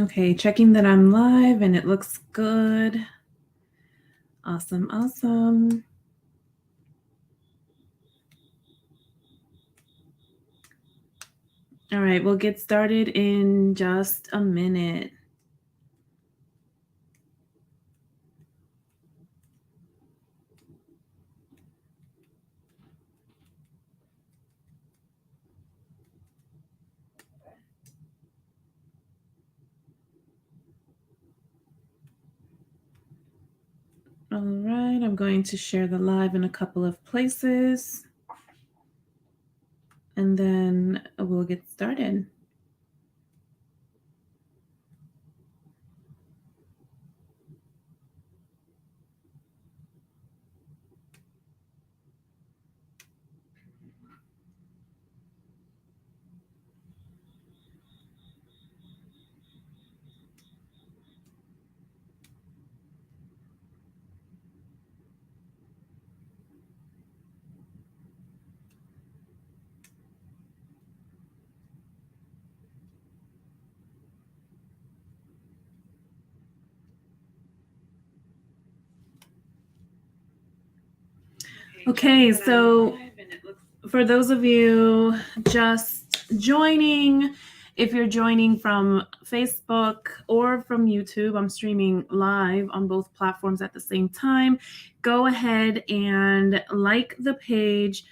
Okay, checking that I'm live and it looks good. Awesome, awesome. All right, we'll get started in just a minute. All right, I'm going to share the live in a couple of places and then we'll get started. Okay, so for those of you just joining, if you're joining from Facebook or from YouTube, I'm streaming live on both platforms at the same time. Go ahead and like the page,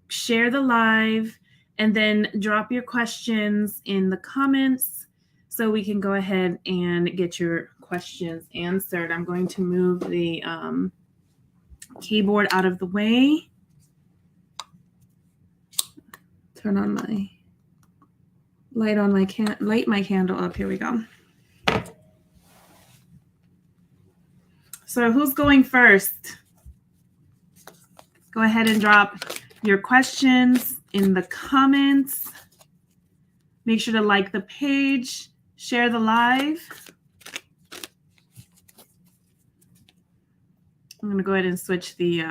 share the live, and then drop your questions in the comments so we can go ahead and get your questions answered. I'm going to move the keyboard out of the way. Turn on my light my candle up. Here we go. So who's going first? Go ahead and drop your questions in the comments. Make sure to like the page, share the live. I'm going to go ahead and switch the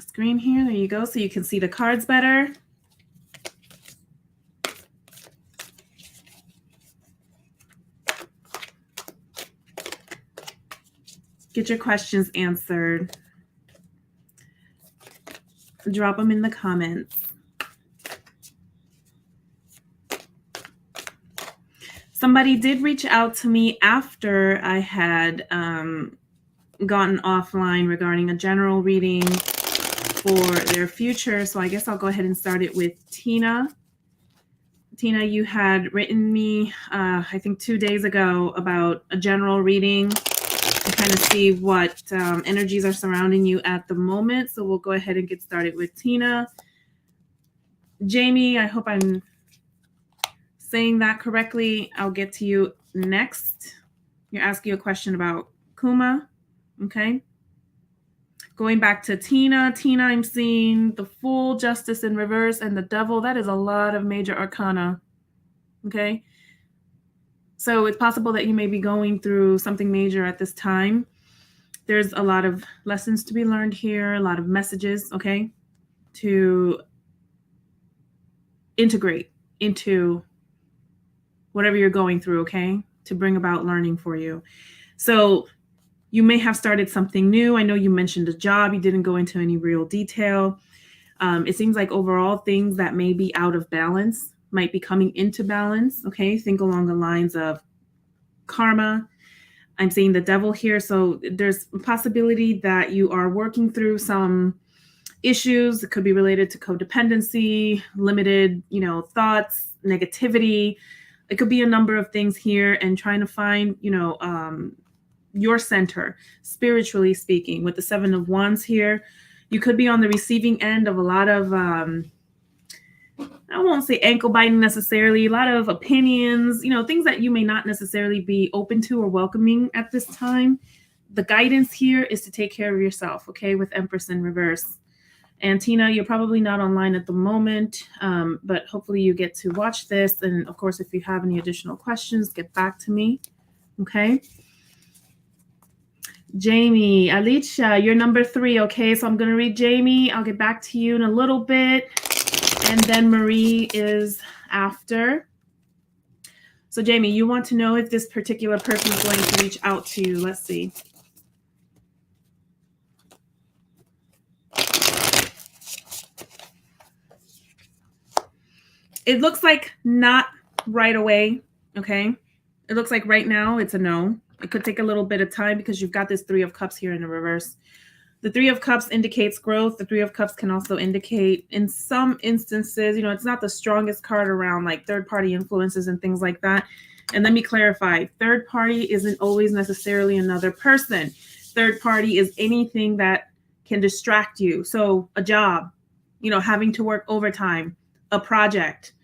screen here. There you go, so you can see the cards better. Get your questions answered. Drop them in the comments. Somebody did reach out to me after I had gotten offline regarding a general reading for their future. So I guess I'll go ahead and start it with Tina. Tina, you had written me, I think 2 days ago, about a general reading to kind of see what energies are surrounding you at the moment. So we'll go ahead and get started with Tina. Jamie, I hope I'm saying that correctly. I'll get to you next. You're asking a question about Kuma. Okay. Going back to Tina. Tina, I'm seeing the Fool, Justice in reverse, and the Devil. That is a lot of major arcana. Okay. So it's possible that you may be going through something major at this time. There's a lot of lessons to be learned here, a lot of messages, okay, to integrate into whatever you're going through, okay, to bring about learning for you. So you may have started something new. I know you mentioned a job. You didn't go into any real detail. It seems like overall things that may be out of balance might be coming into balance, okay? Think along the lines of karma. I'm seeing the Devil here. So there's a possibility that you are working through some issues. It could be related to codependency, limited, thoughts, negativity. It could be a number of things here, and trying to find, your center, spiritually speaking. With the Seven of Wands here, you could be on the receiving end of a lot of, I won't say ankle biting necessarily, a lot of opinions, things that you may not necessarily be open to or welcoming at this time. The guidance here is to take care of yourself, okay, with Empress in reverse. And Tina, you're probably not online at the moment, but hopefully you get to watch this. And of course, if you have any additional questions, get back to me, okay? Jamie, Alicia, you're number 3, okay? So I'm going to read Jamie. I'll get back to you in a little bit. And then Marie is after. So Jamie, you want to know if this particular person is going to reach out to you. Let's see. It looks like not right away, okay? It looks like right now it's a no. It could take a little bit of time because you've got this Three of Cups here in the reverse. The Three of Cups indicates growth. The Three of Cups can also indicate, in some instances, it's not the strongest card around like third-party influences and things like that. And let me clarify, third party isn't always necessarily another person. Third party is anything that can distract you. So a job, having to work overtime, a project,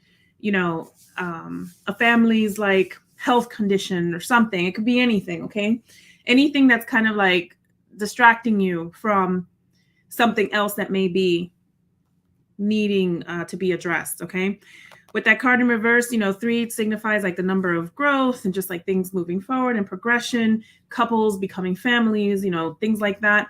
a family's like health condition or something. It could be anything, okay? Anything that's kind of like distracting you from something else that may be needing to be addressed, okay? With that card in reverse, 3 signifies like the number of growth and just like things moving forward and progression, couples becoming families, things like that.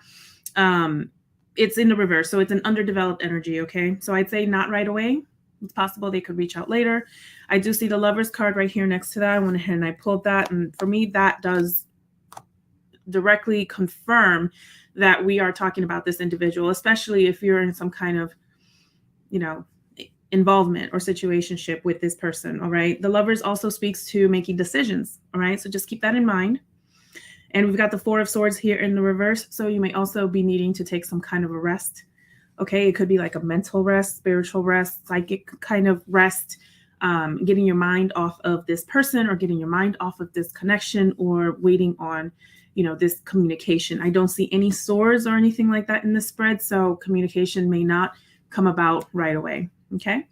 It's in the reverse, so it's an underdeveloped energy, okay? So I'd say not right away. It's possible they could reach out later. I do see the Lovers card right here next to that. I went ahead and I pulled that, and for me, that does directly confirm that we are talking about this individual, especially if you're in some kind of, involvement or situationship with this person. All right. The Lovers also speaks to making decisions. All right. So just keep that in mind. And we've got the Four of Swords here in the reverse. So you may also be needing to take some kind of a rest. Okay. It could be like a mental rest, spiritual rest, psychic kind of rest, getting your mind off of this person or getting your mind off of this connection or waiting on, this communication. I don't see any swords or anything like that in the spread. So communication may not come about right away. Okay.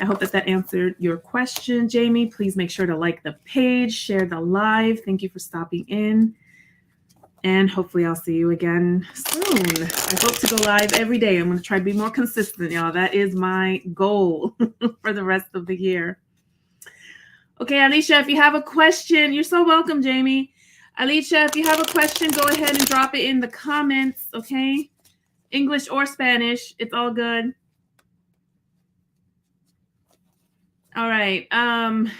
I hope that answered your question, Jamie. Please make sure to like the page, share the live. Thank you for stopping in. And hopefully I'll see you again soon. I hope to go live every day. I'm going to try to be more consistent, y'all. That is my goal for the rest of the year. Okay, Alicia, if you have a question, you're so welcome, Jamie. Alicia, if you have a question, go ahead and drop it in the comments, okay? English or Spanish, it's all good. All right. I'm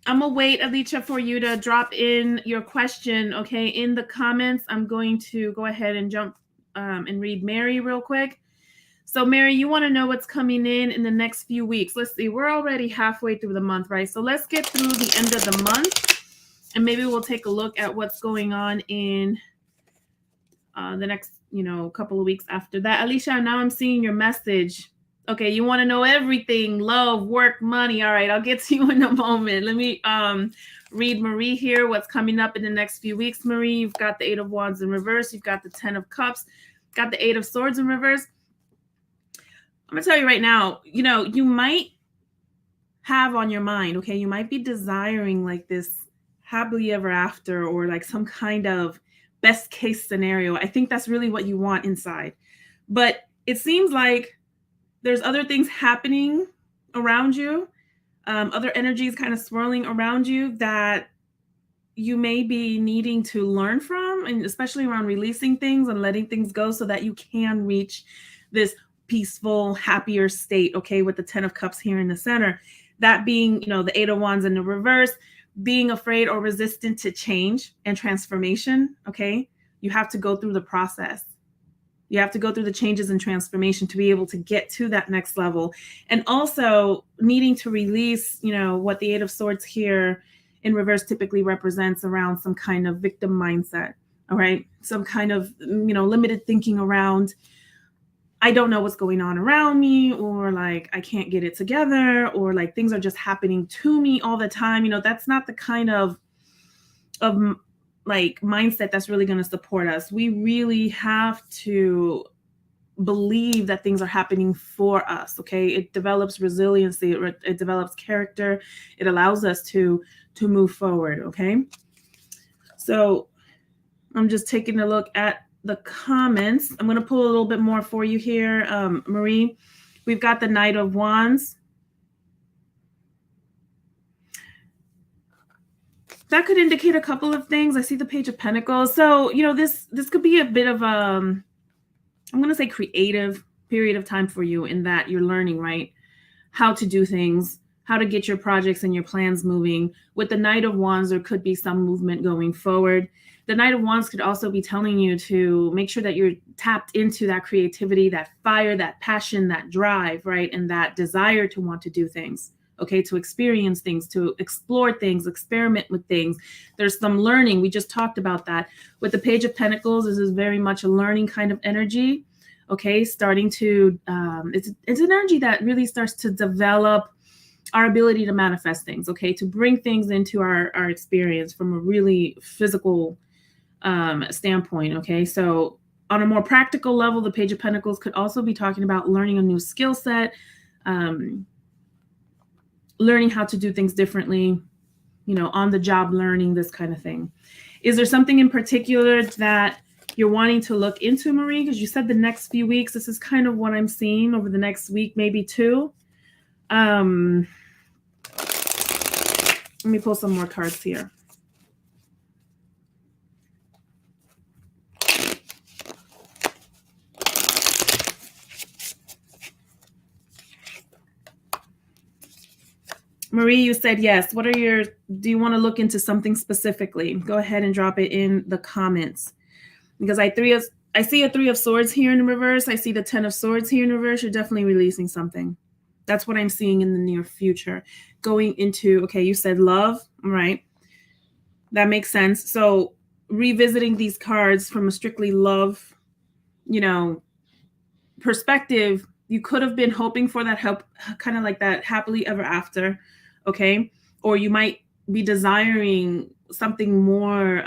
gonna wait, Alicia, for you to drop in your question, okay? In the comments, I'm going to go ahead and jump and read Mary real quick. So Mary, you want to know what's coming in the next few weeks. Let's see, we're already halfway through the month, right? So let's get through the end of the month and maybe we'll take a look at what's going on in the next, couple of weeks after that. Alicia, now I'm seeing your message. Okay, you want to know everything, love, work, money. All right, I'll get to you in a moment. Let me read Marie here, what's coming up in the next few weeks. Marie, you've got the 8 of Wands in reverse. You've got the 10 of Cups, got the 8 of Swords in reverse. I'm going to tell you right now, you might have on your mind, okay, you might be desiring like this happily ever after or like some kind of best case scenario. I think that's really what you want inside. But it seems like there's other things happening around you, other energies kind of swirling around you that you may be needing to learn from, and especially around releasing things and letting things go so that you can reach this peaceful, happier state, okay, with the 10 of Cups here in the center. That being, the 8 of Wands in the reverse, being afraid or resistant to change and transformation, okay? You have to go through the process. You have to go through the changes and transformation to be able to get to that next level. And also needing to release, what the 8 of Swords here in reverse typically represents around some kind of victim mindset, all right? Some kind of, limited thinking around, I don't know what's going on around me, or like, I can't get it together, or like things are just happening to me all the time. That's not the kind of like mindset that's really going to support us. We really have to believe that things are happening for us. Okay. It develops resiliency. It develops character. It allows us to move forward. Okay. So I'm just taking a look at the comments. I'm going to pull a little bit more for you here. Marie, we've got the Knight of Wands. That could indicate a couple of things. I see the Page of Pentacles. So, this could be a bit of I'm going to say creative period of time for you in that you're learning, right, how to do things, how to get your projects and your plans moving. With the Knight of Wands, there could be some movement going forward. The Knight of Wands could also be telling you to make sure that you're tapped into that creativity, that fire, that passion, that drive, right? And that desire to want to do things, okay? To experience things, to explore things, experiment with things. There's some learning. We just talked about that. With the Page of Pentacles, this is very much a learning kind of energy, okay? Starting to, it's an energy that really starts to develop our ability to manifest things, okay? To bring things into our experience from a really physical standpoint, okay? So on a more practical level, the Page of Pentacles could also be talking about learning a new skill set, learning how to do things differently, you know, on the job learning, this kind of thing. Is there something in particular that you're wanting to look into, Marie? Because you said the next few weeks. This is kind of what I'm seeing over the next week, maybe two. Let me pull some more cards here. Marie, you said yes. What are your, do you want to look into something specifically? Go ahead and drop it in the comments. Because I see a 3 of Swords here in reverse. I see the 10 of Swords here in reverse. You're definitely releasing something. That's what I'm seeing in the near future. Going into, okay, you said love, right? That makes sense. So revisiting these cards from a strictly love, you know, perspective, you could have been hoping for that help, kind of like that happily ever after, okay? Or you might be desiring something more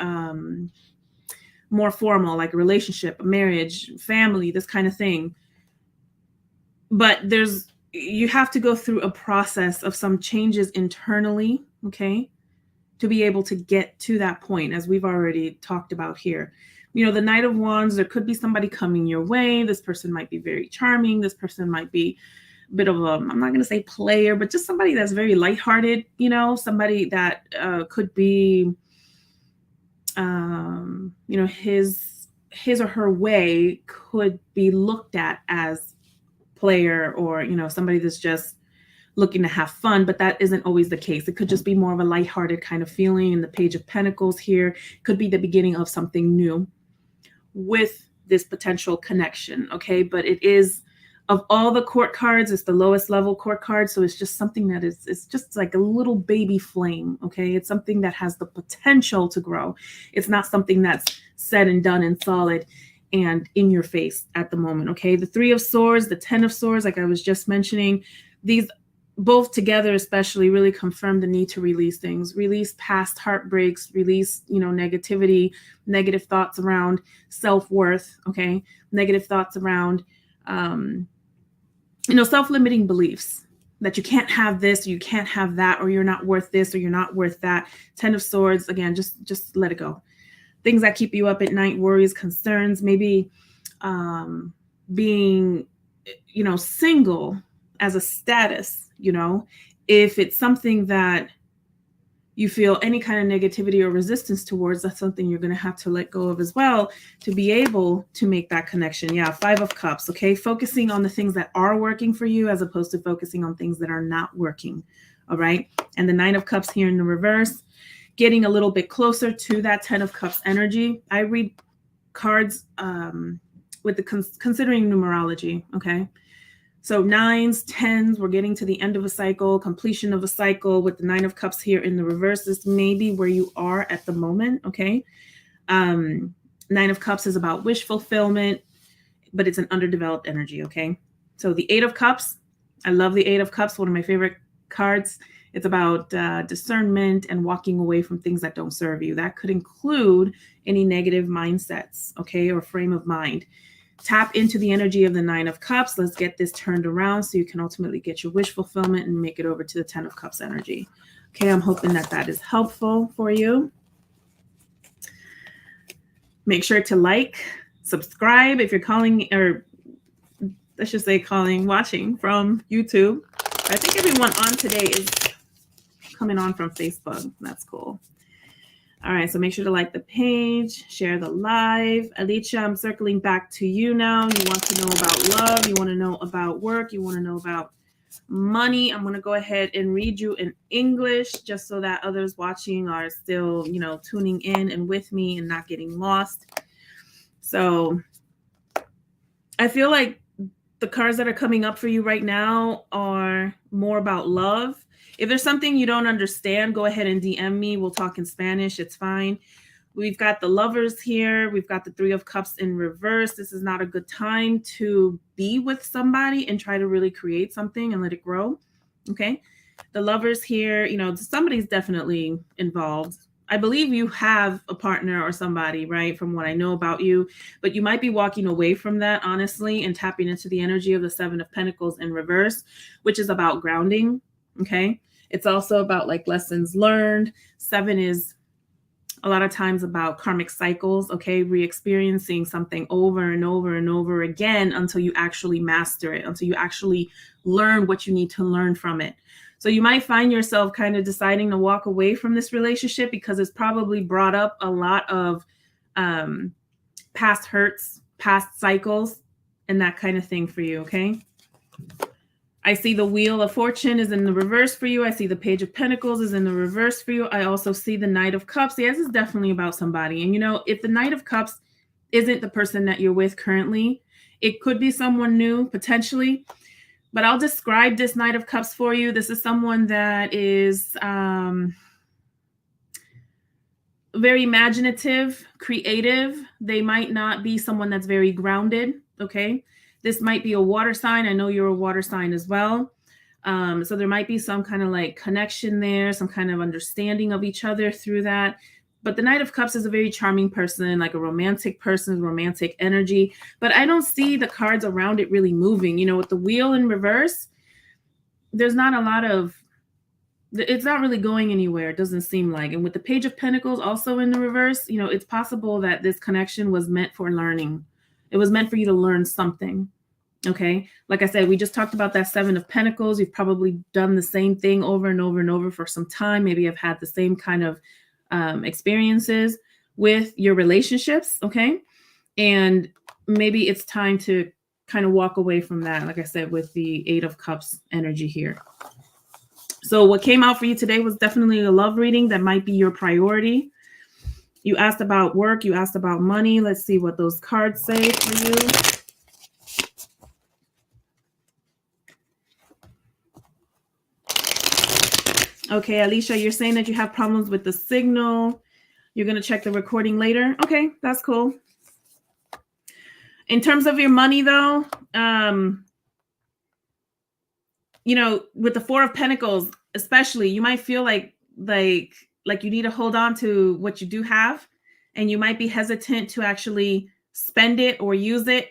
more formal, like a relationship, a marriage, family, this kind of thing. But you have to go through a process of some changes internally, okay, to be able to get to that point, as we've already talked about here. You know, the Knight of Wands, there could be somebody coming your way. This person might be very charming. This person might be a bit of a, I'm not going to say player, but just somebody that's very lighthearted, you know, somebody that could be, you know, his or her way could be looked at as player, or, you know, somebody that's just looking to have fun, but that isn't always the case. It could just be more of a lighthearted kind of feeling. And the Page of Pentacles here could be the beginning of something new with this potential connection, okay? But it is, of all the court cards, it's the lowest level court card, so it's just something that is, it's just like a little baby flame, okay? It's something that has the potential to grow. It's not something that's said and done and solid and in your face at the moment, okay? The 3 of Swords, the 10 of Swords, like I was just mentioning, these both together especially really confirm the need to release things, release past heartbreaks, release, you know, negativity, negative thoughts around self-worth, okay? Negative thoughts around, you know, self-limiting beliefs that you can't have this, or you can't have that, or you're not worth this, or you're not worth that. 10 of Swords, again, just let it go. Things that keep you up at night, worries, concerns, maybe being, you know, single as a status, you know, if it's something that you feel any kind of negativity or resistance towards, that's something you're going to have to let go of as well to be able to make that connection. Yeah, 5 of Cups, okay? Focusing on the things that are working for you as opposed to focusing on things that are not working, all right? And the 9 of Cups here in the reverse, getting a little bit closer to that 10 of Cups energy. I read cards with the considering numerology, okay? So 9s, 10s, we're getting to the end of a cycle, completion of a cycle with the 9 of Cups here in the reverse. This may be where you are at the moment, okay? 9 of Cups is about wish fulfillment, but it's an underdeveloped energy, okay? So the 8 of Cups, I love the 8 of Cups, one of my favorite cards. It's about discernment and walking away from things that don't serve you. That could include any negative mindsets, okay, or frame of mind. Tap into the energy of the 9 of Cups. Let's get this turned around so you can ultimately get your wish fulfillment and make it over to the 10 of Cups energy. Okay, I'm hoping that that is helpful for you. Make sure to like, subscribe if you're calling, or let's just say watching from YouTube. I think everyone on today is coming on from Facebook. That's cool. All right, so make sure to like the page, share the live. Alicia, I'm circling back to you now. You want to know about love. You want to know about work. You want to know about money. I'm going to go ahead and read you in English just so that others watching are still, tuning in and with me and not getting lost. So I feel like the cards that are coming up for you right now are more about love. If there's something you don't understand, go ahead and DM me. We'll talk in Spanish. It's fine. We've got the Lovers here. We've got the Three of Cups in reverse. This is not a good time to be with somebody and try to really create something and let it grow. Okay. The Lovers here, somebody's definitely involved. I believe you have a partner or somebody, right? From what I know about you, but you might be walking away from that, honestly, and tapping into the energy of the Seven of Pentacles in reverse, which is about grounding. Okay. It's also about like lessons learned. 7 is a lot of times about karmic cycles, okay? Re-experiencing something over and over and over again until you actually master it, until you actually learn what you need to learn from it. So you might find yourself kind of deciding to walk away from this relationship because it's probably brought up a lot of past hurts, past cycles, and that kind of thing for you, okay? I see the Wheel of Fortune is in the reverse for you. I see the Page of Pentacles is in the reverse for you. I also see the Knight of Cups. Yeah, this is definitely about somebody. And if the Knight of Cups isn't the person that you're with currently, it could be someone new potentially. But I'll describe this Knight of Cups for you. This is someone that is very imaginative, creative. They might not be someone that's very grounded, okay? This might be a water sign. I know you're a water sign as well. So there might be some kind of like connection there, some kind of understanding of each other through that. But the Knight of Cups is a very charming person, like a romantic person, romantic energy. But I don't see the cards around it really moving. With the Wheel in reverse, there's not a lot of, it's not really going anywhere, it doesn't seem like. And with the Page of Pentacles also in the reverse, it's possible that this connection was meant for learning. It was meant for you to learn something. Okay. Like I said, we just talked about that Seven of Pentacles. You've probably done the same thing over and over and over for some time. Maybe have had the same kind of experiences with your relationships. Okay. And maybe it's time to kind of walk away from that. Like I said, with the Eight of Cups energy here. So what came out for you today was definitely a love reading that might be your priority. You asked about work. You asked about money. Let's see what those cards say for you. Okay, Alicia, you're saying that you have problems with the signal. You're going to check the recording later. Okay, that's cool. In terms of your money, though, with the Four of Pentacles, especially, you might feel like you need to hold on to what you do have, and you might be hesitant to actually spend it or use it.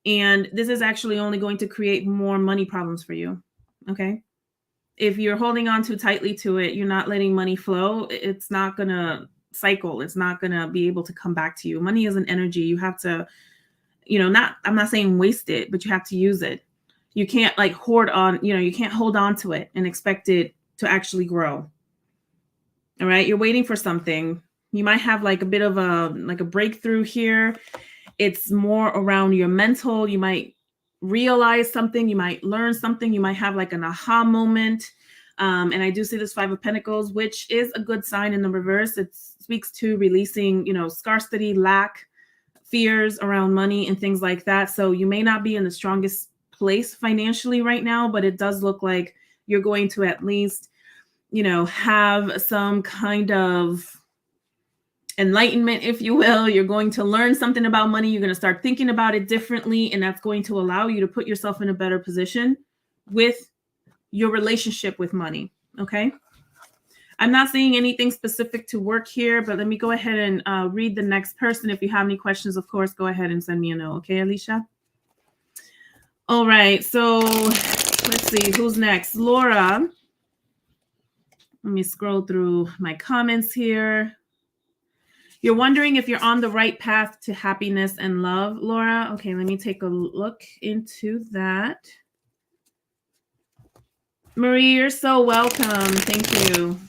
And this is actually only going to create more money problems for you. Okay. If you're holding on too tightly to it, you're not letting money flow, it's not going to cycle. It's not going to be able to come back to you. Money is an energy. You have to, I'm not saying waste it, but you have to use it. You can't like hoard on, you can't hold on to it and expect it to actually grow. All right. You're waiting for something. You might have like a bit of a breakthrough here. It's more around your mental. You might realize something, you might learn something, you might have like an aha moment. And I do see this Five of Pentacles, which is a good sign in the reverse. It speaks to releasing, scarcity, lack, fears around money and things like that. So you may not be in the strongest place financially right now, but it does look like you're going to at least, have some kind of enlightenment, if you will. You're going to learn something about money. You're going to start thinking about it differently. And that's going to allow you to put yourself in a better position with your relationship with money. Okay. I'm not seeing anything specific to work here, but let me go ahead and read the next person. If you have any questions, of course, go ahead and send me a note. Okay, Alicia? All right. So let's see who's next. Laura. Let me scroll through my comments here. You're wondering if you're on the right path to happiness and love, Laura. Okay, let me take a look into that. Marie, you're so welcome. Thank you.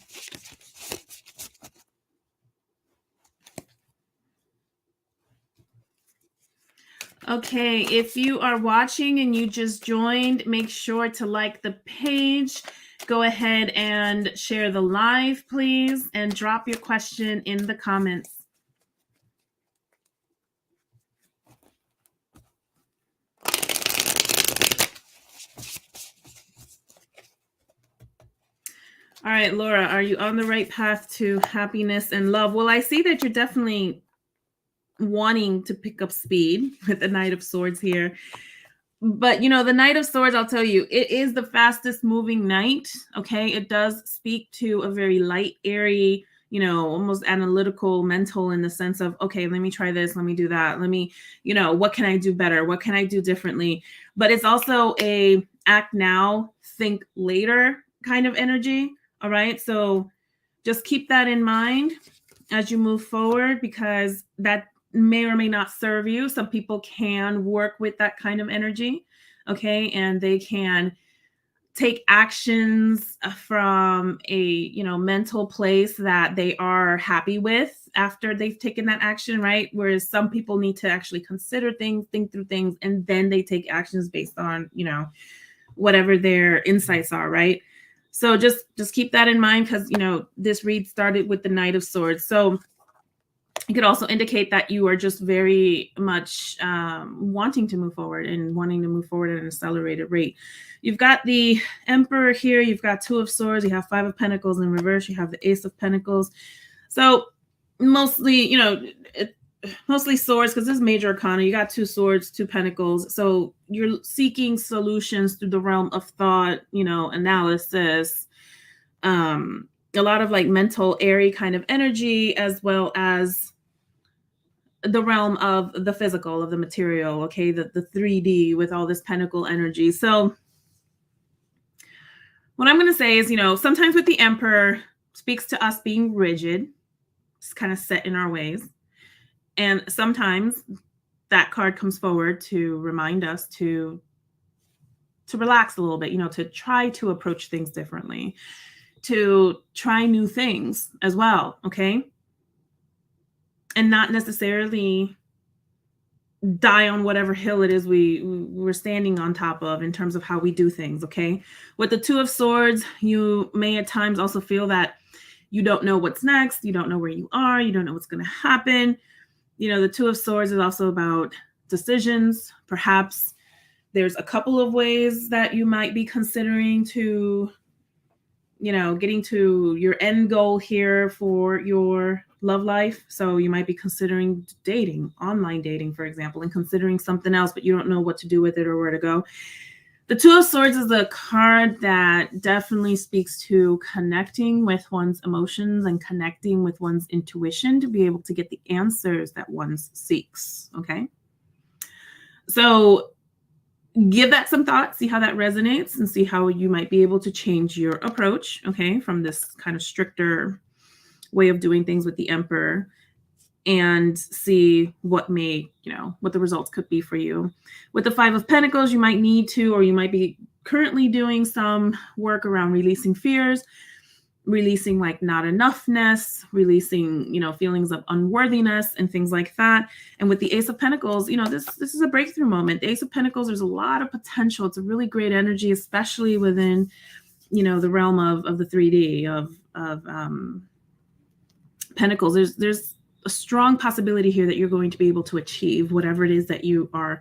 Okay, if you are watching and you just joined, make sure to like the page. Go ahead and share the live, please, and drop your question in the comments. All right, Laura, are you on the right path to happiness and love? Well, I see that you're definitely wanting to pick up speed with the Knight of Swords here. But, you know, the Knight of Swords, I'll tell you, it is the fastest moving knight, okay? It does speak to a very light, airy, you know, almost analytical, mental in the sense of, okay, let me try this, let me do that. Let me, you know, what can I do better? What can I do differently? But it's also a act now, think later kind of energy. All right. So just keep that in mind as you move forward, because that may or may not serve you. Some people can work with that kind of energy. Okay. And they can take actions from a, you know, mental place that they are happy with after they've taken that action, right? Whereas some people need to actually consider things, think through things, and then they take actions based on, you know, whatever their insights are, right? So just keep that in mind, because, you know, this read started with the Knight of Swords. So it could also indicate that you are just very much wanting to move forward and wanting to move forward at an accelerated rate. You've got the Emperor here. You've got Two of Swords. You have Five of Pentacles in reverse. You have the Ace of Pentacles. So mostly, you know, mostly swords, because this is major arcana. You got two swords, two pentacles. So you're seeking solutions through the realm of thought, you know, analysis, a lot of like mental, airy kind of energy, as well as the realm of the physical, of the material, okay, the 3D with all this pentacle energy. So what I'm going to say is, you know, sometimes with the Emperor speaks to us being rigid, it's kind of set in our ways. And sometimes that card comes forward to remind us to relax a little bit, you know, to try to approach things differently, to try new things as well, okay? And not necessarily die on whatever hill it is we're standing on top of in terms of how we do things, okay? With the Two of Swords, you may at times also feel that you don't know what's next, you don't know where you are, you don't know what's going to happen. You know, the Two of Swords is also about decisions. Perhaps there's a couple of ways that you might be considering to, you know, getting to your end goal here for your love life. So you might be considering dating, online dating, for example, and considering something else, but you don't know what to do with it or where to go. The Two of Swords is a card that definitely speaks to connecting with one's emotions and connecting with one's intuition to be able to get the answers that one seeks, okay? So give that some thought, see how that resonates, and see how you might be able to change your approach, okay, from this kind of stricter way of doing things with the Emperor, and see what may, you know, what the results could be for you. With the Five of Pentacles, you might need to, or you might be currently doing some work around releasing fears, releasing like not enoughness, releasing, you know, feelings of unworthiness and things like that. And with the Ace of Pentacles, you know, this is a breakthrough moment. The Ace of Pentacles, there's a lot of potential. It's a really great energy, especially within, you know, the realm of the 3D of Pentacles. There's a strong possibility here that you're going to be able to achieve whatever it is that you are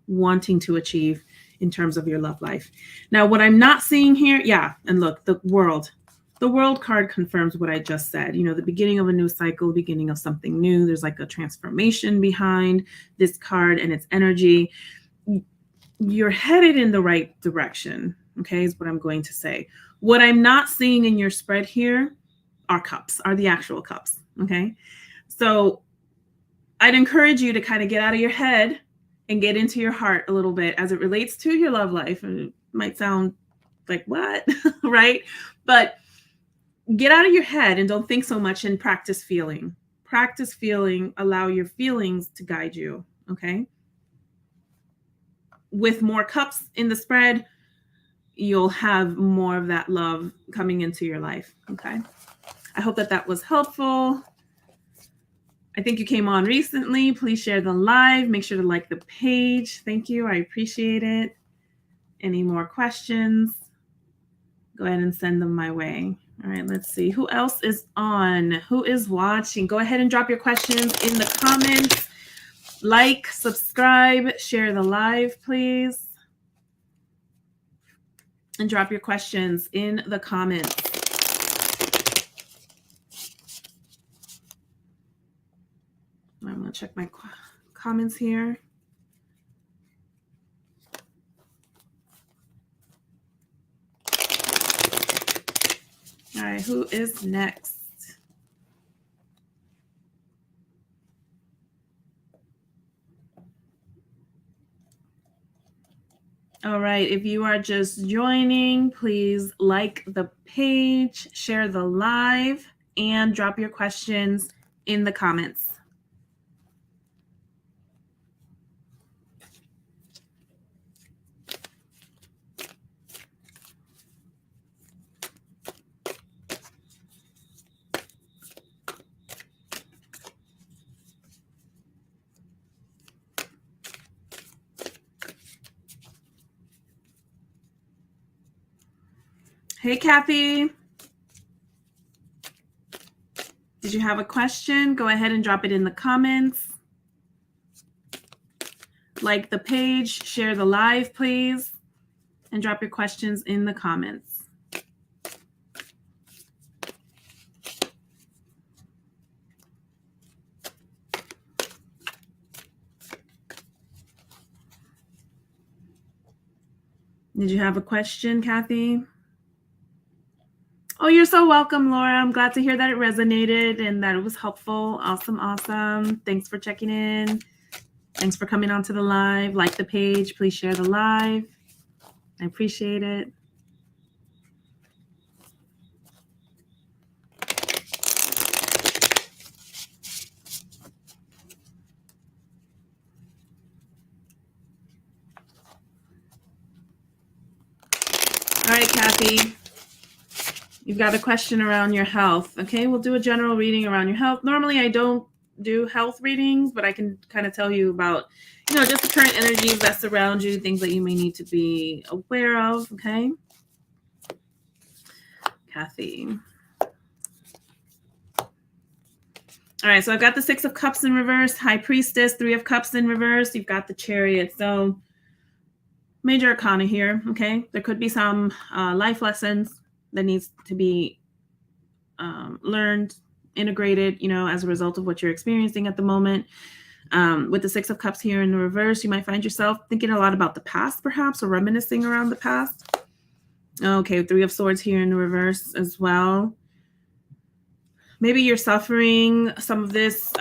wanting to achieve in terms of your love life. Now, what I'm not seeing here, yeah, and look, the World card confirms what I just said. You know, the beginning of a new cycle, beginning of something new. There's like a transformation behind this card and its energy. You're headed in the right direction, okay, is what I'm going to say. What I'm not seeing in your spread here are cups, are the actual cups, okay? So I'd encourage you to kind of get out of your head and get into your heart a little bit as it relates to your love life. And it might sound like, what, right? But get out of your head and don't think so much, and practice feeling. Practice feeling, allow your feelings to guide you, okay? With more cups in the spread, you'll have more of that love coming into your life, okay? I hope that was helpful. I think you came on recently. Please share the live. Make sure to like the page. Thank you. I appreciate it. Any more questions? Go ahead and send them my way. All right, let's see. Who else is on? Who is watching? Go ahead and drop your questions in the comments. Like, subscribe, share the live, please. And drop your questions in the comments. I'm going to check my comments here. All right, who is next? All right, if you are just joining, please like the page, share the live, and drop your questions in the comments. Hey, Kathy. Did you have a question? Go ahead and drop it in the comments. Like the page, share the live, please, and drop your questions in the comments. Did you have a question, Kathy? Oh, you're so welcome, Laura. I'm glad to hear that it resonated and that it was helpful. Awesome, awesome. Thanks for checking in. Thanks for coming onto the live. Like the page. Please share the live. I appreciate it. All right, Kathy. You've got a question around your health. Okay, we'll do a general reading around your health. Normally, I don't do health readings, but I can kind of tell you about, just the current energies that surround you, things that you may need to be aware of. Okay, Kathy. All right, so I've got the Six of Cups in reverse, High Priestess, Three of Cups in reverse. You've got the Chariot. So major arcana here. Okay, there could be some life lessons that needs to be learned, integrated, as a result of what you're experiencing at the moment. With the Six of Cups here in the reverse, you might find yourself thinking a lot about the past, perhaps, or reminiscing around the past. Okay, Three of Swords here in the reverse as well. Maybe you're suffering some of this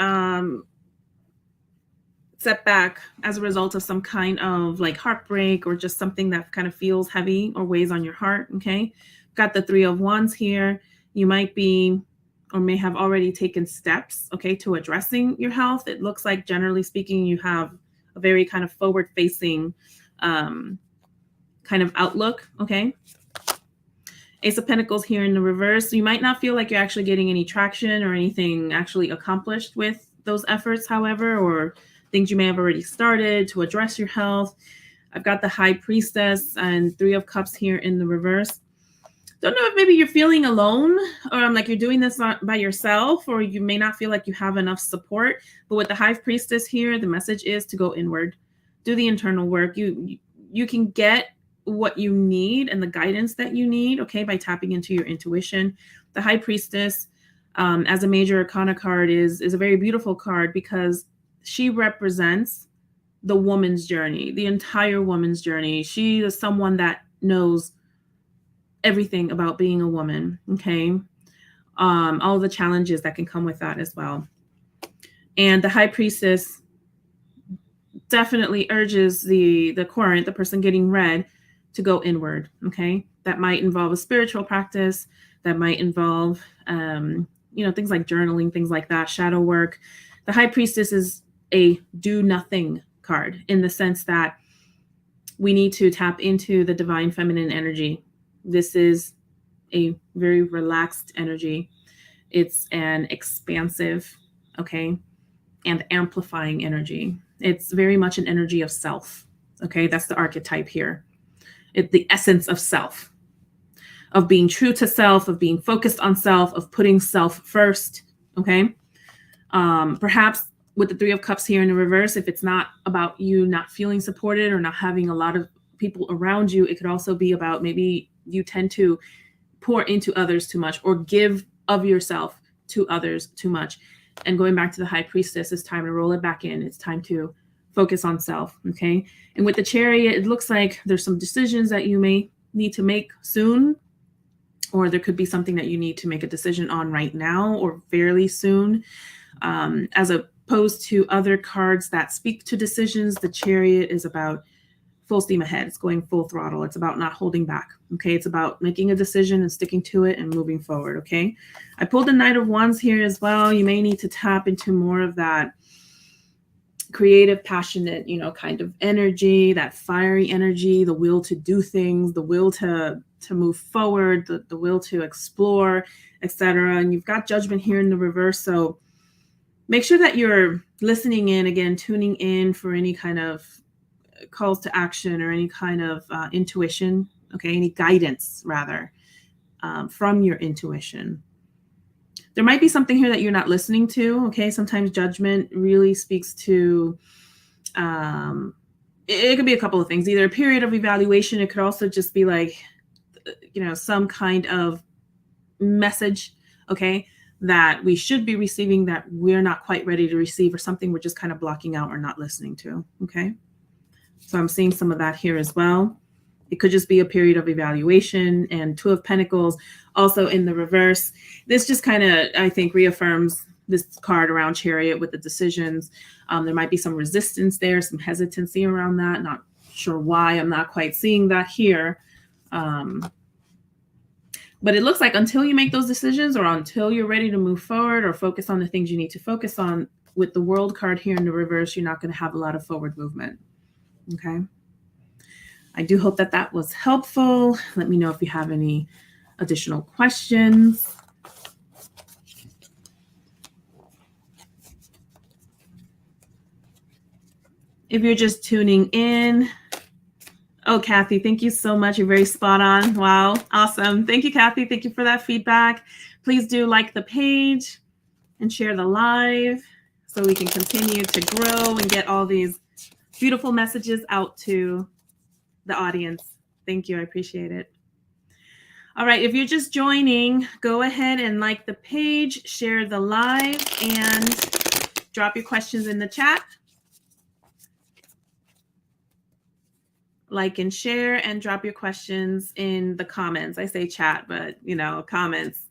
setback as a result of some kind of like heartbreak or just something that kind of feels heavy or weighs on your heart. Okay, got the Three of Wands here. You might be or may have already taken steps, okay, to addressing your health. It looks like, generally speaking, you have a very kind of forward-facing kind of outlook, okay? Ace of Pentacles here in the reverse. You might not feel like you're actually getting any traction or anything actually accomplished with those efforts, however, or things you may have already started to address your health. I've got the High Priestess and Three of Cups here in the reverse. Don't know if maybe you're feeling alone or like you're doing this by yourself, or you may not feel like you have enough support. But with the High Priestess here, the message is to go inward, do the internal work. You can get what you need and the guidance that you need, okay, by tapping into your intuition. The High Priestess, as a major arcana card, is a very beautiful card because she represents the woman's journey, the entire woman's journey. She is someone that knows everything about being a woman, okay? All the challenges that can come with that as well. And the High Priestess definitely urges the current, the person getting read, to go inward, okay? That might involve a spiritual practice, that might involve, things like journaling, things like that, shadow work. The High Priestess is a do nothing card in the sense that we need to tap into the divine feminine energy. This is a very relaxed energy. It's an expansive, okay? and amplifying energy. It's very much an energy of self. Okay, that's the archetype here. It's the essence of self, of being true to self, of being focused on self, of putting self first. Okay. Perhaps with the Three of Cups here in the reverse, if it's not about you not feeling supported or not having a lot of people around you, it could also be about maybe you tend to pour into others too much or give of yourself to others too much. And going back to the High Priestess, it's time to roll it back in. It's time to focus on self. Okay. And with the Chariot, it looks like there's some decisions that you may need to make soon, or there could be something that you need to make a decision on right now or fairly soon. As opposed to other cards that speak to decisions, the Chariot is about full steam ahead. It's going full throttle. It's about not holding back. Okay. It's about making a decision and sticking to it and moving forward. Okay. I pulled the Knight of Wands here as well. You may need to tap into more of that creative, passionate, kind of energy, that fiery energy, the will to do things, the will to move forward, the will to explore, etc. And you've got Judgment here in the reverse. So make sure that you're listening in, again, tuning in for any kind of calls to action or any kind of intuition, okay, any guidance rather, from your intuition. There might be something here that you're not listening to, okay? Sometimes Judgment really speaks to, it could be a couple of things, either a period of evaluation. It could also just be like, some kind of message, okay, that we should be receiving that we're not quite ready to receive, or something we're just kind of blocking out or not listening to, okay? So I'm seeing some of that here as well. It could just be a period of evaluation. And Two of Pentacles also in the reverse. This just kind of, I think, reaffirms this card around Chariot with the decisions. There might be some resistance there, some hesitancy around that. Not sure why. I'm not quite seeing that here. But it looks like until you make those decisions, or until you're ready to move forward or focus on the things you need to focus on, with the World card here in the reverse, you're not going to have a lot of forward movement. Okay. I do hope that that was helpful. Let me know if you have any additional questions. If you're just tuning in, oh, Kathy, thank you so much. You're very spot on. Wow. Awesome. Thank you, Kathy. Thank you for that feedback. Please do like the page and share the live so we can continue to grow and get all these beautiful messages out to the audience. Thank you. I appreciate it. All right. If you're just joining, go ahead and like the page, share the live, and drop your questions in the chat. Like and share, and drop your questions in the comments. I say chat, but comments.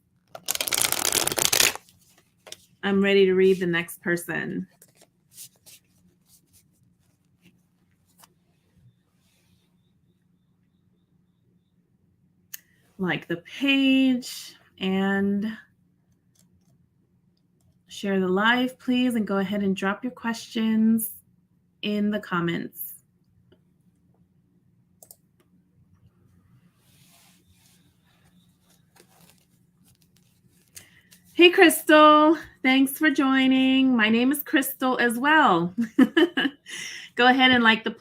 I'm ready to read the next person. Like the page and share the live, please, and go ahead and drop your questions in the comments. Hey, Crystal. Thanks for joining. My name is Crystal as well. Go ahead and like the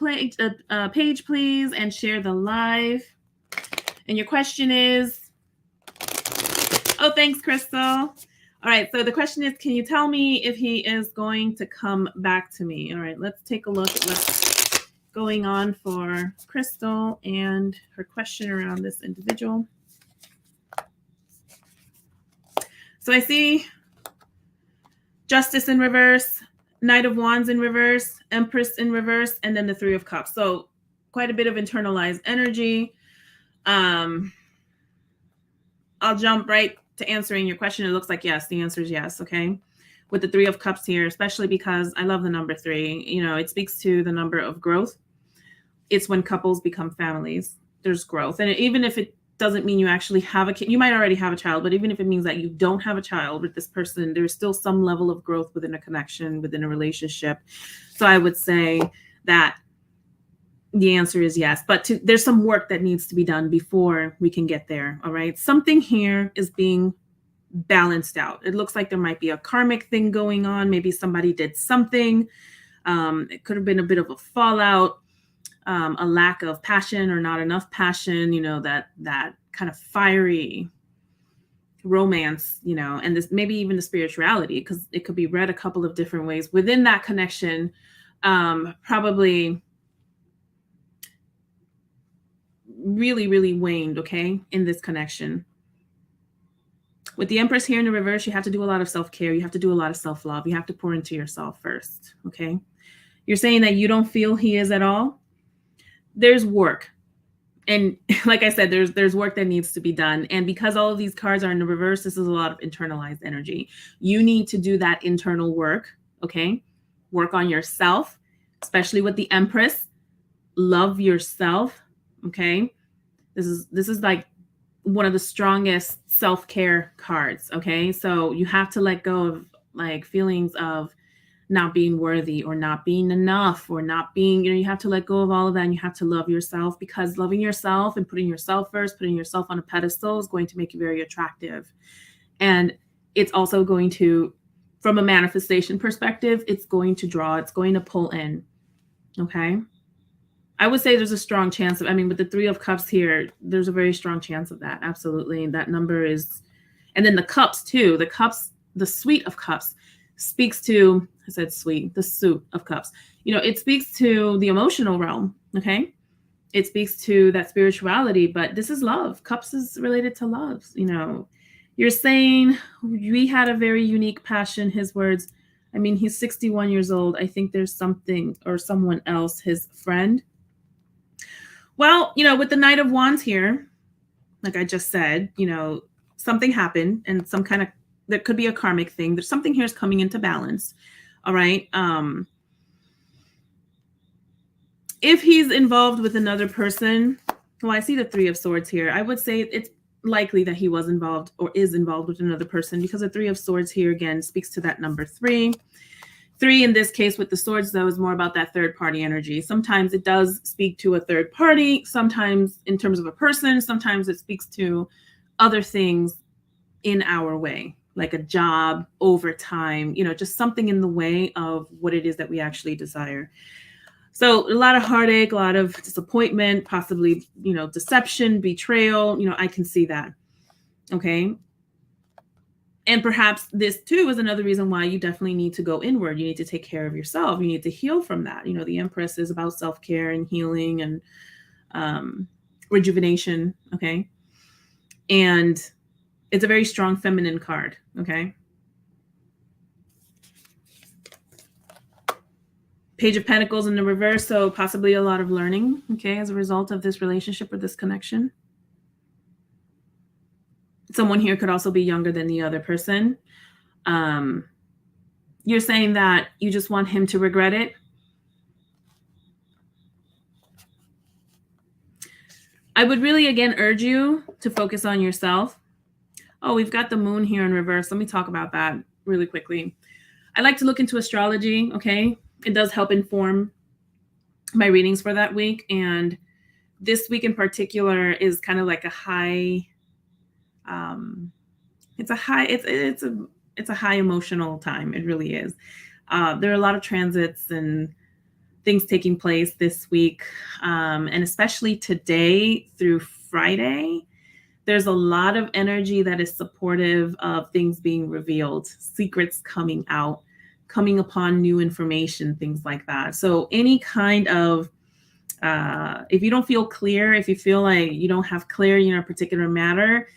page, please, and share the live. And your question is, oh, thanks, Crystal. All right, so the question is, can you tell me if he is going to come back to me? All right, let's take a look at what's going on for Crystal and her question around this individual. So I see Justice in reverse, Knight of Wands in reverse, Empress in reverse, and then the Three of Cups. So quite a bit of internalized energy. I'll jump right to answering your question. It looks like yes. The answer is yes. Okay. With the Three of Cups here, especially because I love the number 3. It speaks to the number of growth. It's when couples become families. There's growth. And even if it doesn't mean you actually have a kid, you might already have a child, but even if it means that you don't have a child with this person, there's still some level of growth within a connection, within a relationship. So I would say that the answer is yes, but there's some work that needs to be done before we can get there. All right. Something here is being balanced out. It looks like there might be a karmic thing going on. Maybe somebody did something. It could have been a bit of a fallout, a lack of passion or not enough passion, that kind of fiery romance, and this maybe even the spirituality, because it could be read a couple of different ways within that connection. Probably really, really waned, okay, in this connection. With the Empress here in the reverse, you have to do a lot of self-care. You have to do a lot of self-love. You have to pour into yourself first, okay? You're saying that you don't feel he is at all. There's work. And like I said, there's work that needs to be done. And because all of these cards are in the reverse, this is a lot of internalized energy. You need to do that internal work, okay? Work on yourself, especially with the Empress. Love yourself, okay? This is like one of the strongest self-care cards, okay? So you have to let go of like feelings of not being worthy or not being enough or not being, you have to let go of all of that, and you have to love yourself, because loving yourself and putting yourself first, putting yourself on a pedestal is going to make you very attractive. And it's also going to, from a manifestation perspective, it's going to draw, it's going to pull in, okay? I would say there's a strong chance of, with the 3 of Cups here, there's a very strong chance of that. Absolutely. That number is, and then the Cups too, the Cups, the Suite of Cups speaks to, I said sweet, the Suit of Cups. It speaks to the emotional realm, okay? It speaks to that spirituality, but this is love. Cups is related to love. You're saying we had a very unique passion, his words. He's 61 years old. I think there's something or someone else, his friend. Well, with the Knight of Wands here, like I just said, something happened, and some kind of, there could be a karmic thing. There's something here is coming into balance. All right. If he's involved with another person, well, I see the 3 of Swords here. I would say it's likely that he was involved or is involved with another person, because the 3 of Swords here again speaks to that number 3. 3 in this case with the swords, though, is more about that third party energy. Sometimes it does speak to a third party, sometimes in terms of a person, sometimes it speaks to other things in our way, like a job, overtime, just something in the way of what it is that we actually desire. So a lot of heartache, a lot of disappointment, possibly, deception, betrayal, I can see that. Okay. And perhaps this too is another reason why you definitely need to go inward. You need to take care of yourself. You need to heal from that. The Empress is about self-care and healing and rejuvenation. Okay. And it's a very strong feminine card. Okay. Page of Pentacles in the reverse. So possibly a lot of learning. Okay. As a result of this relationship or this connection. Someone here could also be younger than the other person. You're saying that you just want him to regret it. I would really, again, urge you to focus on yourself. Oh, we've got the Moon here in reverse. Let me talk about that really quickly. I like to look into astrology, okay? It does help inform my readings for that week. And this week in particular is kind of like a high, it's a high emotional time. It really is. There are a lot of transits and things taking place this week. And especially today through Friday, there's a lot of energy that is supportive of things being revealed, secrets coming out, coming upon new information, things like that. So any kind of, if you don't feel clear, if you feel like you don't have clarity in a particular matter,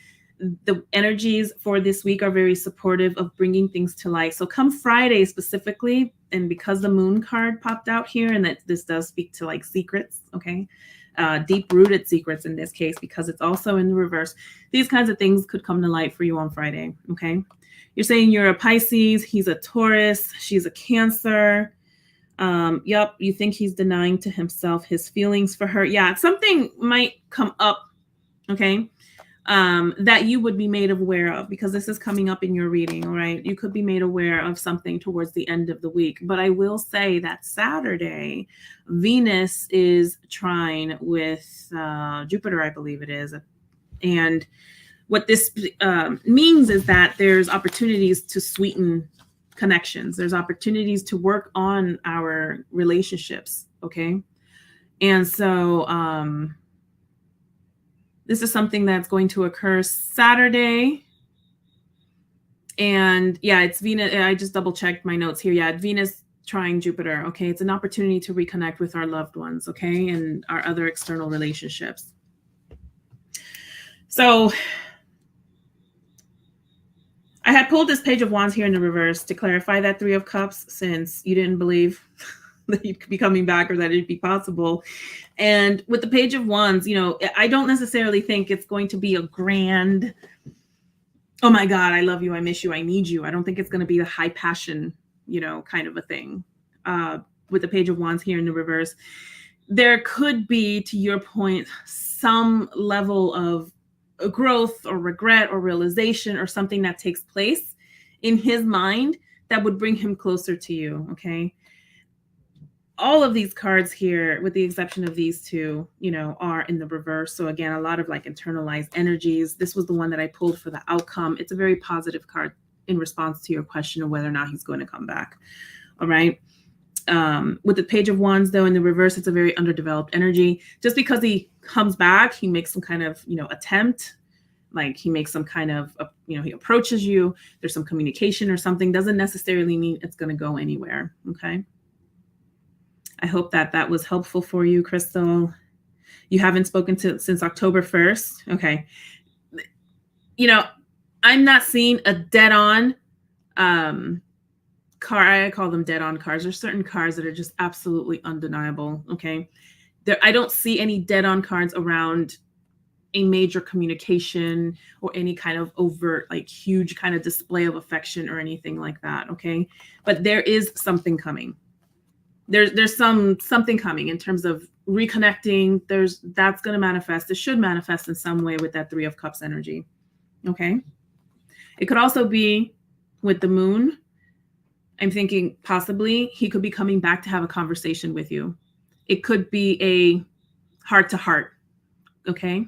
the energies for this week are very supportive of bringing things to light. So come Friday specifically, and because the Moon card popped out here, and that this does speak to like secrets, okay? Deep-rooted secrets in this case, because it's also in the reverse. These kinds of things could come to light for you on Friday, okay? You're saying you're a Pisces, he's a Taurus, she's a Cancer. Yep, you think he's denying to himself his feelings for her. Yeah, something might come up, okay, that you would be made aware of, because this is coming up in your reading, all right? You could be made aware of something towards the end of the week. But I will say that Saturday, Venus is trine with Jupiter, I believe it is. And What this means is that there's opportunities to sweeten connections. There's opportunities to work on our relationships. Okay. And so this is something that's going to occur Saturday. And yeah, it's Venus. I just double checked my notes here. Yeah, Venus trine Jupiter. Okay. It's an opportunity to reconnect with our loved ones. Okay. And our other external relationships. So I had pulled this Page of Wands here in the reverse to clarify that Three of Cups, since you didn't believe that you'd be coming back or that it'd be possible. And with the Page of Wands, you know, I don't necessarily think it's going to be a grand, oh my God, I love you, I miss you, I need you. I don't think it's going to be the high passion, you know, kind of a thing. With the Page of Wands here in the reverse, there could be, to your point, some level of growth or regret or realization or something that takes place in his mind that would bring him closer to you. Okay. All of these cards here, with the exception of these two, you know, are in the reverse. So again, a lot of like internalized energies. This was the one that I pulled for the outcome. It's a very positive card in response to your question of whether or not he's going to come back. All right. With the Page of Wands, though, in the reverse, it's a very underdeveloped energy. Just because he comes back, he makes some kind of, you know, attempt, like he makes some kind of, you know, he approaches you, there's some communication or something, doesn't necessarily mean it's going to go anywhere. Okay. I hope that that was helpful for you, Crystal. You haven't spoken to since October 1st. Okay. You know, I'm not seeing a dead on, car. I call them dead on cards. There's certain cards that are just absolutely undeniable. Okay. I don't see any dead on cards around a major communication or any kind of overt, like huge kind of display of affection or anything like that. Okay. But there is something coming. There's something coming in terms of reconnecting. That's going to manifest. It should manifest in some way with that Three of Cups energy. Okay. It could also be with the moon. I'm thinking possibly he could be coming back to have a conversation with you. It could be a heart to heart. Okay.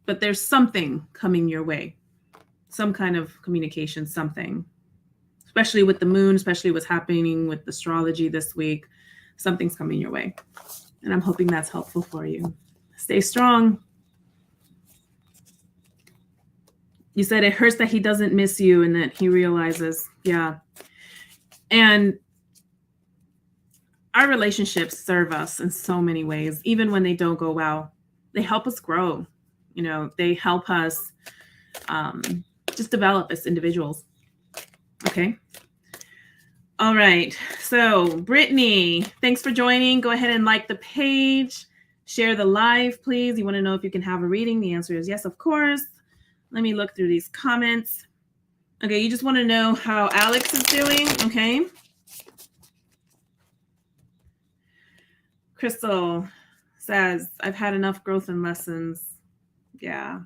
But there's something coming your way, some kind of communication, something, especially with the moon, especially what's happening with astrology this week. Something's coming your way. And I'm hoping that's helpful for you. Stay strong. You said it hurts that he doesn't miss you and that he realizes, yeah. And our relationships serve us in so many ways, even when they don't go well. They help us grow. You know, they help us just develop as individuals. Okay. All right. So, Brittany, thanks for joining. Go ahead and like the page. Share the live, please. You want to know if you can have a reading? The answer is yes, of course. Let me look through these comments. Okay, you just want to know how Alex is doing, okay? Crystal says, I've had enough growth and lessons. Yeah,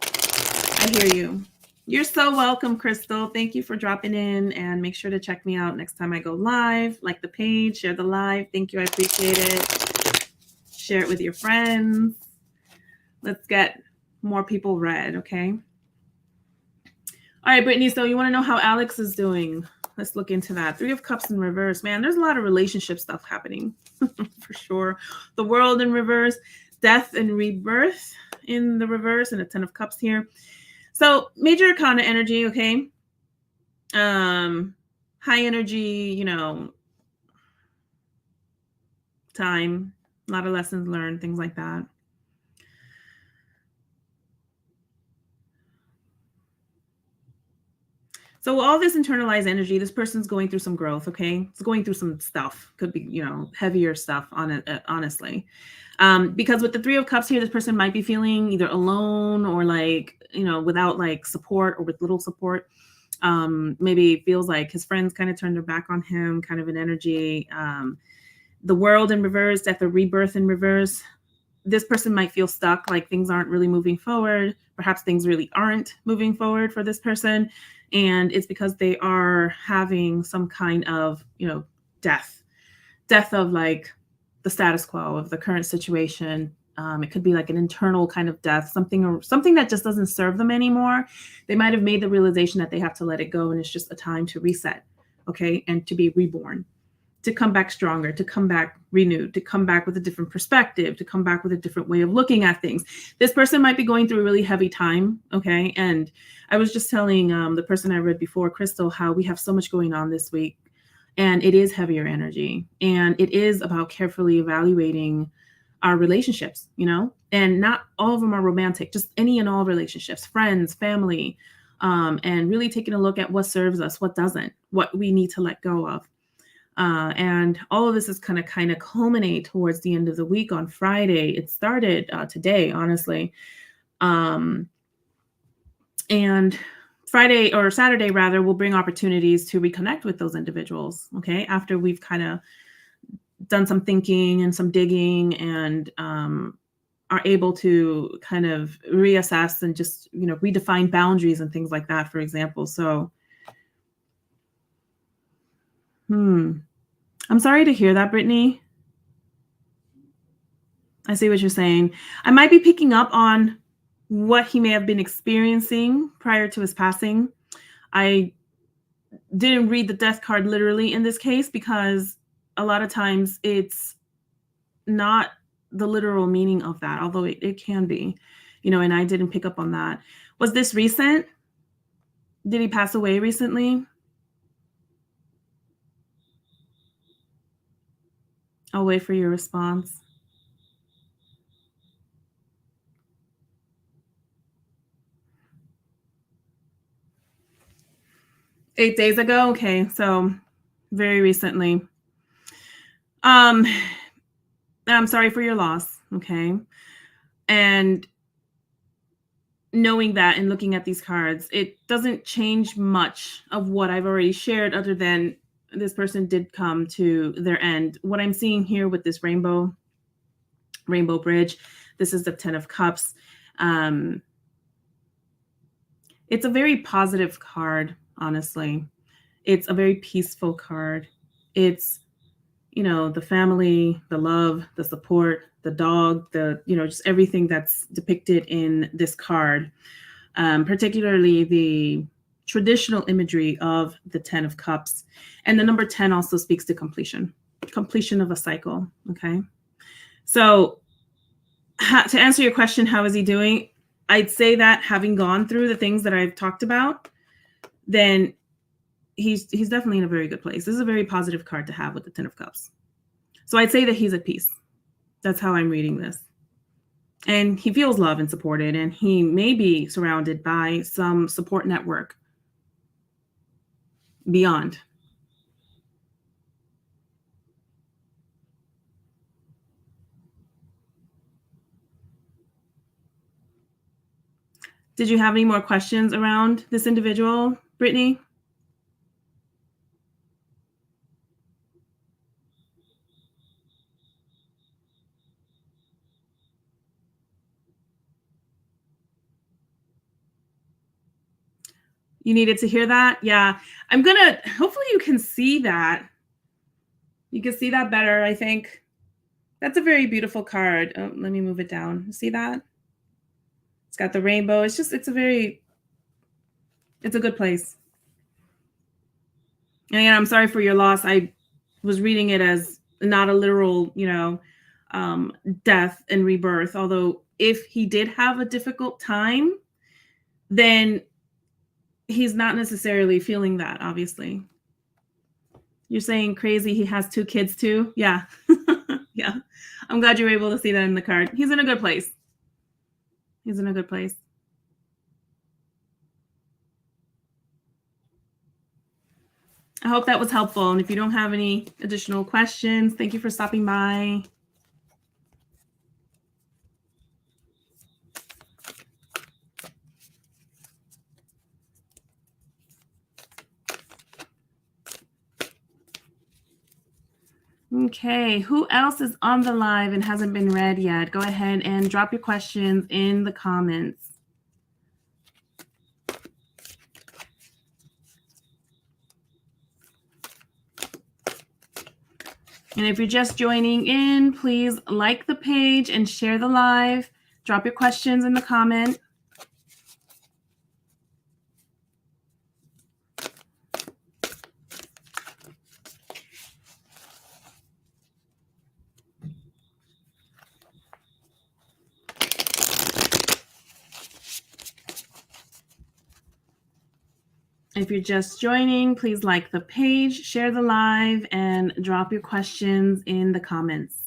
I hear you. You're so welcome, Crystal. Thank you for dropping in, and make sure to check me out next time I go live. Like the page, share the live. Thank you, I appreciate it. Share it with your friends. Let's get more people read, okay? All right, Brittany, so you want to know how Alex is doing? Let's look into that. Three of Cups in reverse. Man, there's a lot of relationship stuff happening for sure. The World in reverse, death and rebirth in the reverse, and a Ten of Cups here. So major arcana energy, okay? High energy, you know, time, a lot of lessons learned, things like that. So all this internalized energy, this person's going through some growth, okay? It's going through some stuff. Could be, you know, heavier stuff on it, honestly. Because with the Three of Cups here, this person might be feeling either alone or like, you know, without like support or with little support. Maybe feels like his friends kind of turned their back on him, kind of an energy. The World in reverse, death or rebirth in reverse. This person might feel stuck, like things aren't really moving forward. Perhaps things really aren't moving forward for this person. And it's because they are having some kind of, you know, death of like the status quo of the current situation, It could be like an internal kind of death, something that just doesn't serve them anymore. They might have made the realization that they have to let it go, and it's just a time to reset, okay, and to be reborn, to come back stronger, to come back renewed, to come back with a different perspective, to come back with a different way of looking at things. This person might be going through a really heavy time, okay? And I was just telling the person I read before, Crystal, how we have so much going on this week, and it is heavier energy, and it is about carefully evaluating our relationships, and not all of them are romantic, just any and all relationships, friends, family, and really taking a look at what serves us, what doesn't, what we need to let go of. And all of this is kind of culminate towards the end of the week on Friday. It started today, honestly. And Friday or Saturday, rather, will bring opportunities to reconnect with those individuals, okay? After we've kind of done some thinking and some digging and are able to kind of reassess and just, redefine boundaries and things like that, for example. So, I'm sorry to hear that, Brittany. I see what you're saying. I might be picking up on what he may have been experiencing prior to his passing. I didn't read the death card literally in this case because a lot of times it's not the literal meaning of that, although it can be, and I didn't pick up on that. Was this recent? Did he pass away recently? I'll wait for your response. Eight days ago? Okay, so very recently. I'm sorry for your loss, okay? And knowing that and looking at these cards, it doesn't change much of what I've already shared other than this person did come to their end. What I'm seeing here with this rainbow bridge, this is the 10 of Cups. It's a very positive card, honestly. It's a very peaceful card. It's, the family, the love, the support, the dog, just everything that's depicted in this card, particularly the traditional imagery of the 10 of Cups. And the number 10 also speaks to completion of a cycle, okay? So to answer your question, how is he doing? I'd say that having gone through the things that I've talked about, then he's definitely in a very good place. This is a very positive card to have with the 10 of Cups. So I'd say that he's at peace. That's how I'm reading this. And he feels loved and supported, and he may be surrounded by some support network beyond. Did you have any more questions around this individual, Brittany? You needed to hear that? Yeah. Hopefully you can see that. You can see that better, I think. That's a very beautiful card. Oh, let me move it down. See that? It's got the rainbow. It's a good place. And again, I'm sorry for your loss. I was reading it as not a literal, death and rebirth. Although if he did have a difficult time, then he's not necessarily feeling that, obviously. You're saying crazy. He has 2 kids too. Yeah. Yeah. I'm glad you were able to see that in the card. He's in a good place. He's in a good place. I hope that was helpful. And if you don't have any additional questions, thank you for stopping by. Okay, who else is on the live and hasn't been read yet? Go ahead and drop your questions in the comments. And if you're just joining in, please like the page and share the live. Drop your questions in the comment. If you're just joining, please like the page, share the live, and drop your questions in the comments.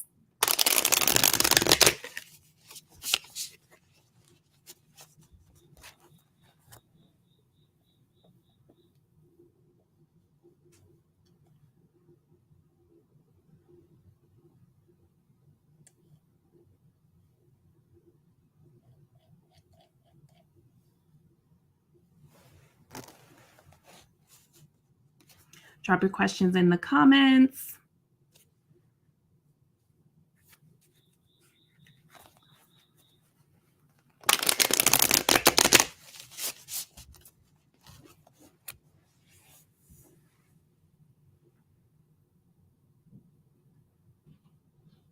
Drop your questions in the comments.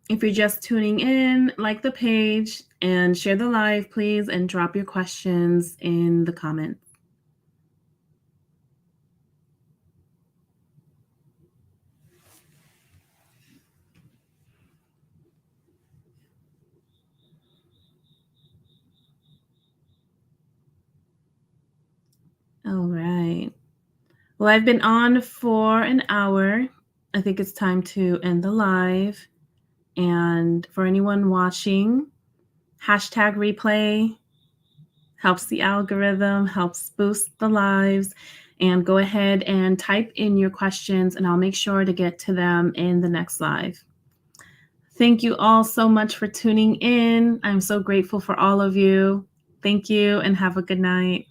If you're just tuning in, like the page and share the live, please, and drop your questions in the comments. All right. Well, I've been on for an hour. I think it's time to end the live. And for anyone watching, hashtag replay helps the algorithm, helps boost the lives. And go ahead and type in your questions, and I'll make sure to get to them in the next live. Thank you all so much for tuning in. I'm so grateful for all of you. Thank you, and have a good night.